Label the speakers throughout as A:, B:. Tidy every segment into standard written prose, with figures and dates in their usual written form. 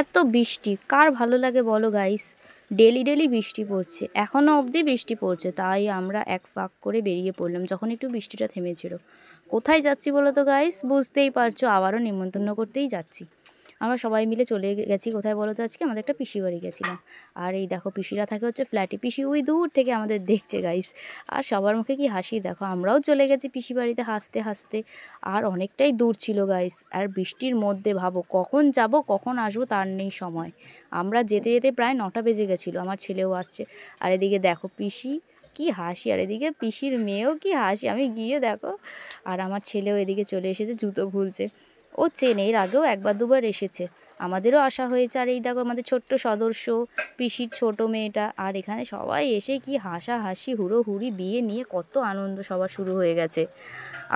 A: এত বৃষ্টি কার ভালো লাগে বলো গাইস। ডেলি ডেলি বৃষ্টি পড়ছে, এখনও অবধি বৃষ্টি পড়ছে, তাই আমরা এক ফাঁক করে বেরিয়ে পড়লাম যখন একটু বৃষ্টিটা থেমেছিল। কোথায় যাচ্ছি বলো তো গাইস, বুঝতেই পারছো, আবারও নিমন্ত্রণ করতেই যাচ্ছি। আমরা সবাই মিলে চলে গেছি কোথায় বলো তো, আজকে আমাদের একটা পিসি বাড়ি গেছিলাম। আর এই দেখো পিসিরা থাকে হচ্ছে ফ্ল্যাটে, পিসি ওই দূর থেকে আমাদের দেখছে গাইস। আর সবার মুখে কি হাসি দেখো, আমরাও চলে গেছি পিসি বাড়িতে হাসতে হাসতে। আর অনেকটাই দূর ছিল গাইস, আর বৃষ্টির মধ্যে ভাবো কখন যাব কখন আসবো তার নেই সময়। আমরা যেতে যেতে প্রায় 9টা বেজে গেছিলো, আমার ছেলেও আসছে। আর এদিকে দেখো পিসি কি হাসি, আর এদিকে পিসির মেয়েও কি হাসি, আমি গিয়ে দেখো। আর আমার ছেলেও এদিকে চলে এসেছে, জুতো খুলছে। ও চেনে, এর আগেও একবার দুবার এসেছে, আমাদেরও আসা হয়েছে। আর এই দেখো আমাদের ছোট্ট সদস্য পিসির ছোট মেয়েটা, আর এখানে সবাই এসে কি হাসাহাসি হুড়োহুড়ি, বিয়ে নিয়ে কত আনন্দ সবার শুরু হয়ে গেছে।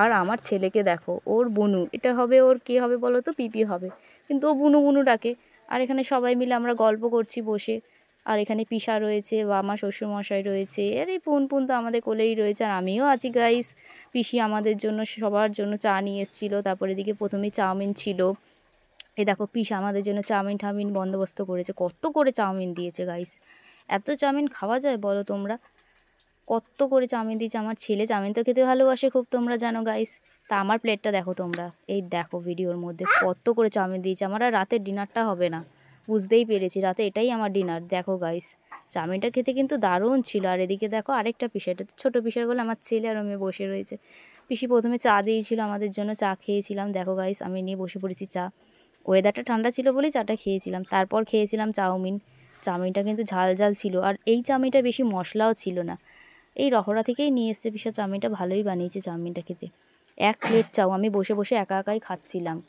A: আর আমার ছেলেকে দেখো, ওর বুনু, এটা হবে ওর কে হবে বলো তো, পিপি হবে, কিন্তু ও বুনু বুনু ডাকে। আর এখানে সবাই মিলে আমরা গল্প করছি বসে। আর এখানে পিসা রয়েছে বা আমার শ্বশুরমশাই রয়েছে, আর এই পুন পুন তো আমাদের কোলেই রয়েছে, আর আমিও আছি গাইস। পিসি আমাদের জন্য সবার জন্য চা নিয়ে এসেছিলো, তারপরে এদিকে প্রথমেই চাউমিন ছিল। এই দেখো পিসা আমাদের জন্য চাউমিন ঠাউমিন বন্দোবস্ত করেছে, কত করে চাউমিন দিয়েছে গাইস। এত চাউমিন খাওয়া যায় বলো তোমরা, কত করে চাউমিন দিয়েছে। আমার ছেলে চাউমিন তো খেতে ভালোবাসে খুব, তোমরা জানো গাইস। তা আমার প্লেটটা দেখো তোমরা, এই দেখো ভিডিওর মধ্যে কত করে চাউমিন দিয়েছে। আমার আর রাতের ডিনারটা হবে না, বুঝতেই পেরেছি, রাতে এটাই আমার ডিনার। দেখো গাইস চাউমিনটা খেতে কিন্তু দারুণ ছিল। আর এদিকে দেখো আরেকটা পিসা, এটা ছোটো পিসার বলে আমার ছেলে আর মেয়ে বসে রয়েছে। পিসি প্রথমে চা দিয়েছিল আমাদের জন্য, চা খেয়েছিলাম। দেখো গাইস আমি নিয়ে বসে পড়েছি চা, ওয়েদারটা ঠান্ডা ছিল বলেই চাটা খেয়েছিলাম। তারপর খেয়েছিলাম চাউমিন, চাউমিনটা কিন্তু ঝাল ঝাল ছিল, আর এই চাউমিনটা বেশি মশলাও ছিল না। এই রহড়া থেকেই নিয়ে এসছে পিসা, চাউমিনটা ভালোই বানিয়েছে চাউমিনটা খেতে। এক প্লেট চাউ আমি বসে বসে একা একাই খাচ্ছিলাম।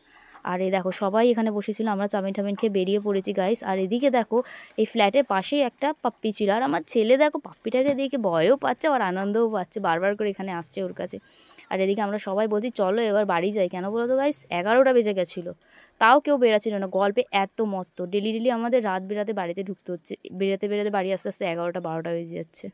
A: আর এই দেখো সবাই এখানে বসেছিল, আমরা চাউমিন টাউমিন খেয়ে বেরিয়ে পড়েছি গাইস। আর এদিকে দেখো এই ফ্ল্যাটের পাশেই একটা পাপ্পি ছিল, আর আমার ছেলে দেখো পাপ্পিটাকে দেখে ভয়ও পাচ্ছে আর আনন্দও পাচ্ছে, বারবার করে এখানে আসছে ওর কাছে। আর এদিকে আমরা সবাই বলছি চলো এবার বাড়ি যাই, কেন বলো তো গাইস, 11টা বেজে গেছিলো, তাও কেউ বেরাচ্ছিল না, গল্পে এত মত্ত। ডেলি ডেলি আমাদের রাত বেরাতে বাড়িতে ঢুকতে হচ্ছে, বেরাতে বেরাতে বাড়ি আস্তে আস্তে 11টা 12টা বেজে যাচ্ছে।